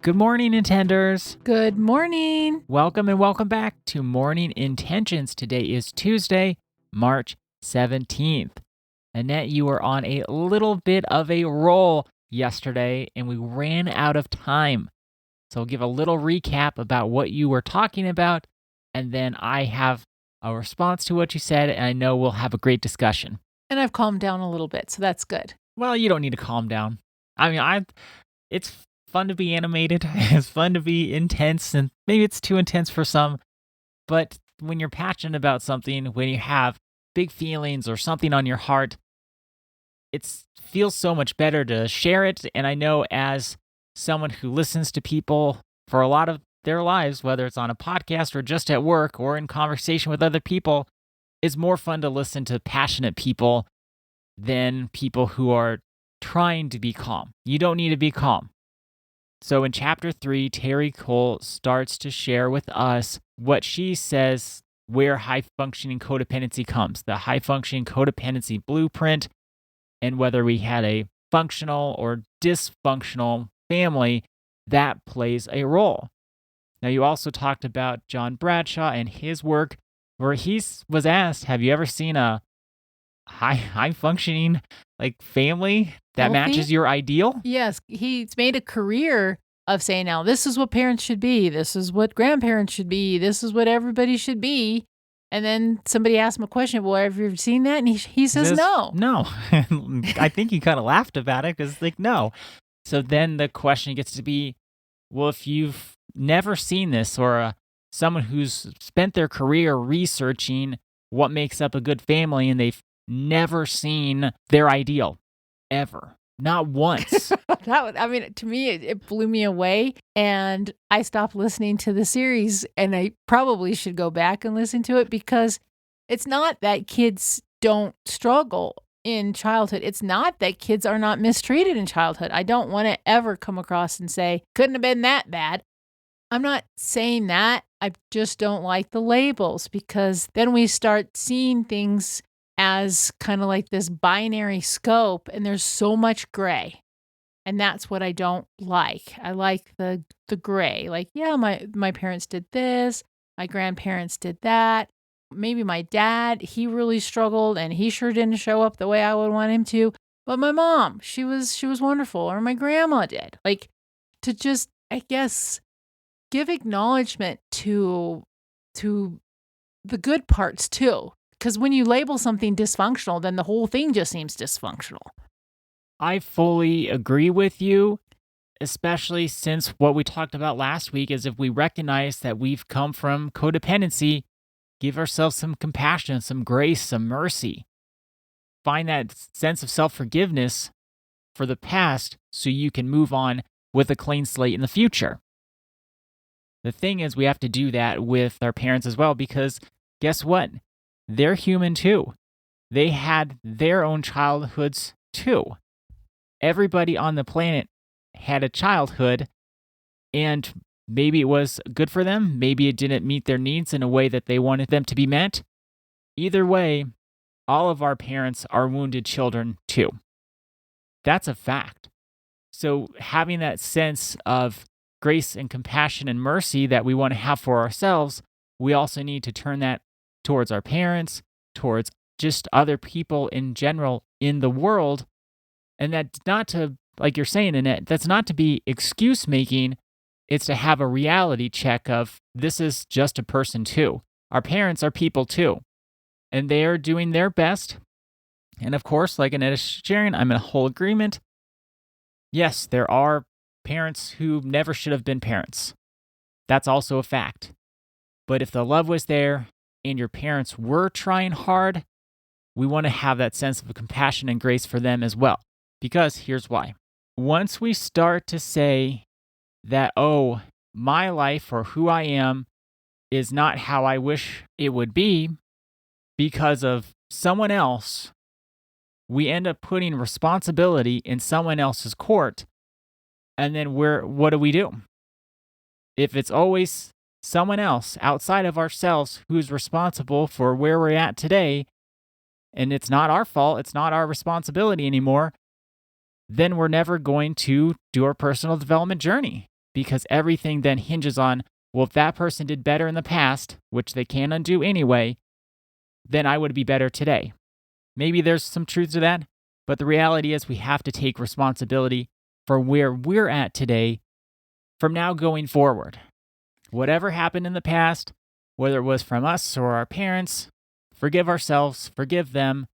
Good morning, Intenders. Good morning. Welcome and welcome back to Morning Intentions. Today is Tuesday, March 17th. Annette, you were on a little bit of a roll yesterday and we ran out of time. So I'll give a little recap about what you were talking about, and then I have a response to what you said, and I know we'll have a great discussion. And I've calmed down a little bit, so that's good. Well, you don't need to calm down. It's fun to be animated. It's fun to be intense, and maybe it's too intense for some. But when you're passionate about something, when you have big feelings or something on your heart, it feels so much better to share it. And I know as someone who listens to people for a lot of their lives, whether it's on a podcast or just at work or in conversation with other people, it's more fun to listen to passionate people than people who are trying to be calm. You don't need to be calm. So in chapter 3, Terry Cole starts to share with us what she says where high-functioning codependency comes, the high-functioning codependency blueprint, and whether we had a functional or dysfunctional family, that plays a role. Now, you also talked about John Bradshaw and his work, where he was asked, have you ever seen a high-functioning family that Healthy? matches your ideal? Yes, he's made a career of saying, now, this is what parents should be. This is what grandparents should be. This is what everybody should be. And then somebody asked him a question, well, have you ever seen that? And he says no. No. I think he kind of laughed about it because, no. So then the question gets to be, well, if you've never seen this, or someone who's spent their career researching what makes up a good family and they've never seen their ideal, ever. Not once. To me, it blew me away. And I stopped listening to the series, and I probably should go back and listen to it, because it's not that kids don't struggle in childhood. It's not that kids are not mistreated in childhood. I don't want to ever come across and say, couldn't have been that bad. I'm not saying that. I just don't like the labels, because then we start seeing things as kind of like this binary scope, and there's so much gray. And that's what I don't like. I like the gray. My parents did this, my grandparents did that. Maybe my dad, he really struggled and he sure didn't show up the way I would want him to. But my mom, she was wonderful, or my grandma did. To just, I guess, give acknowledgement to the good parts too. Because when you label something dysfunctional, then the whole thing just seems dysfunctional. I fully agree with you, especially since what we talked about last week is if we recognize that we've come from codependency, give ourselves some compassion, some grace, some mercy. Find that sense of self-forgiveness for the past so you can move on with a clean slate in the future. The thing is, we have to do that with our parents as well, because guess what? They're human too. They had their own childhoods too. Everybody on the planet had a childhood, and maybe it was good for them. Maybe it didn't meet their needs in a way that they wanted them to be met. Either way, all of our parents are wounded children too. That's a fact. So having that sense of grace and compassion and mercy that we want to have for ourselves, we also need to turn that towards our parents, towards just other people in general in the world. And that's not to, like you're saying, Annette, that's not to be excuse making. It's to have a reality check of, this is just a person too. Our parents are people too. And they are doing their best. And of course, like Annette is sharing, I'm in whole agreement. Yes, there are parents who never should have been parents. That's also a fact. But if the love was there and your parents were trying hard, we want to have that sense of compassion and grace for them as well. Because here's why. Once we start to say that, oh, my life or who I am is not how I wish it would be because of someone else, we end up putting responsibility in someone else's court. And then what do? If it's always someone else outside of ourselves who's responsible for where we're at today, and it's not our fault, it's not our responsibility anymore, then we're never going to do our personal development journey. because everything then hinges on, well, if that person did better in the past, which they can undo anyway, then I would be better today. Maybe there's some truth to that, but the reality is we have to take responsibility for where we're at today from now going forward. Whatever happened in the past, whether it was from us or our parents, forgive ourselves, forgive them.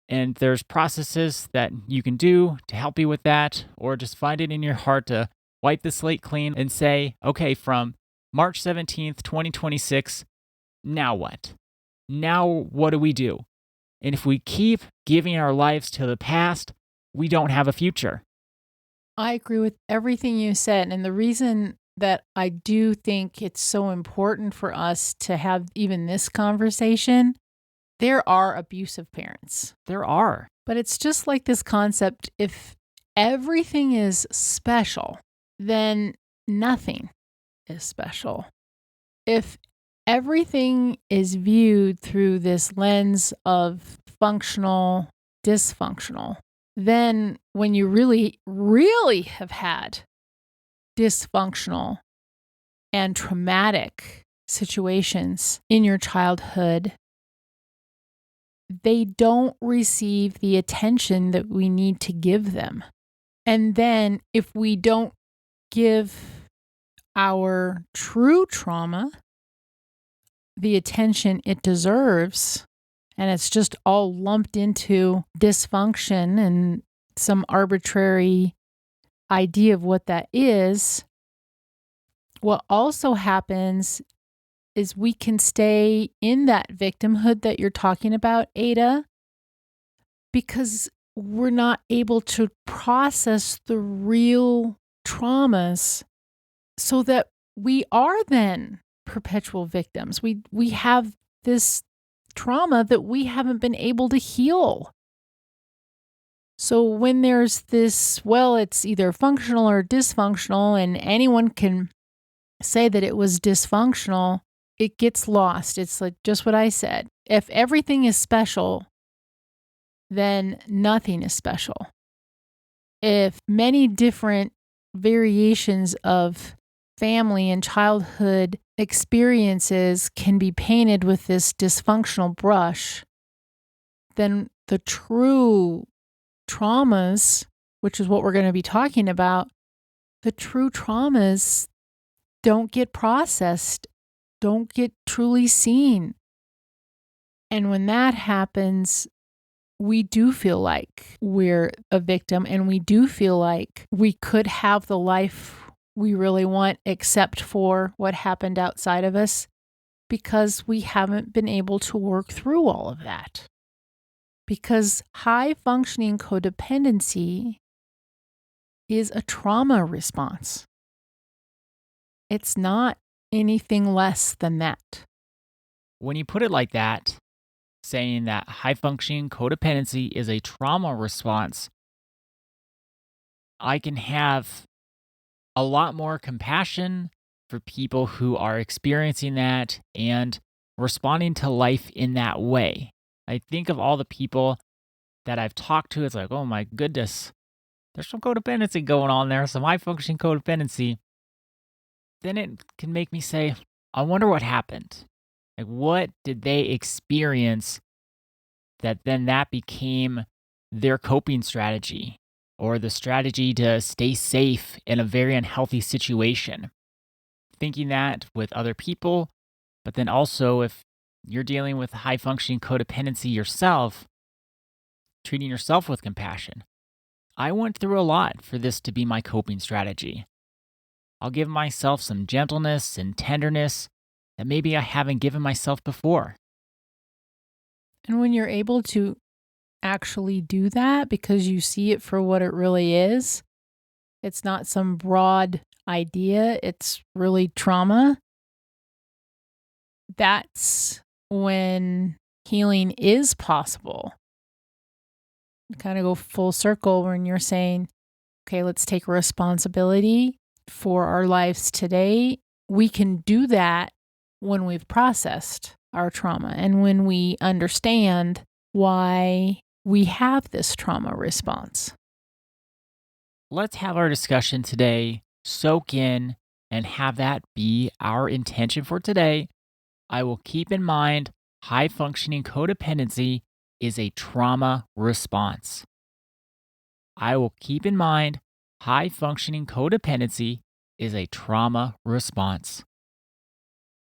And there's processes that you can do to help you with that, or just find it in your heart to wipe the slate clean and say, okay, from March 17th, 2026, now what? Now what do we do? And if we keep giving our lives to the past, we don't have a future. I agree with everything you said. And the reason that I do think it's so important for us to have even this conversation, there are abusive parents. There are. But it's just like this concept, if everything is special, then nothing is special. If everything is viewed through this lens of functional, dysfunctional, then when you really, really have had dysfunctional and traumatic situations in your childhood, they don't receive the attention that we need to give them. And then if we don't give our true trauma the attention it deserves, and it's just all lumped into dysfunction and some arbitrary idea of what that is, what also happens is we can stay in that victimhood that you're talking about, Ada, because we're not able to process the real traumas so that we are then perpetual victims. We have this trauma that we haven't been able to heal. So when there's this, well, it's either functional or dysfunctional, and anyone can say that it was dysfunctional, it gets lost. It's like just what I said. If everything is special, then nothing is special. If many different variations of family and childhood experiences can be painted with this dysfunctional brush, then the true traumas, which is what we're going to be talking about, the true traumas don't get processed, don't get truly seen. And when that happens, we do feel like we're a victim, and we do feel like we could have the life we really want except for what happened outside of us, because we haven't been able to work through all of that. Because high functioning codependency is a trauma response. It's not anything less than that. When you put it like that, saying that high functioning codependency is a trauma response, I can have a lot more compassion for people who are experiencing that and responding to life in that way. I think of all the people that I've talked to, it's like, oh my goodness, there's some codependency going on there, some high functioning codependency. Then it can make me say, I wonder what happened. Like, what did they experience that then that became their coping strategy, or the strategy to stay safe in a very unhealthy situation? Thinking that with other people, but then also if you're dealing with high functioning codependency yourself, treating yourself with compassion. I went through a lot for this to be my coping strategy. I'll give myself some gentleness and tenderness that maybe I haven't given myself before. And when you're able to actually do that because you see it for what it really is, it's not some broad idea, it's really trauma. That's when healing is possible. Kind of go full circle when you're saying, okay, let's take responsibility for our lives today. We can do that when we've processed our trauma and when we understand why we have this trauma response. Let's have our discussion today soak in, and have that be our intention for today. I will keep in mind high functioning codependency is a trauma response. I will keep in mind high functioning codependency is a trauma response.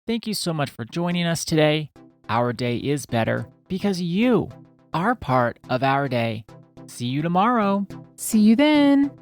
Thank you so much for joining us today. Our day is better because you are part of our day. See you tomorrow. See you then.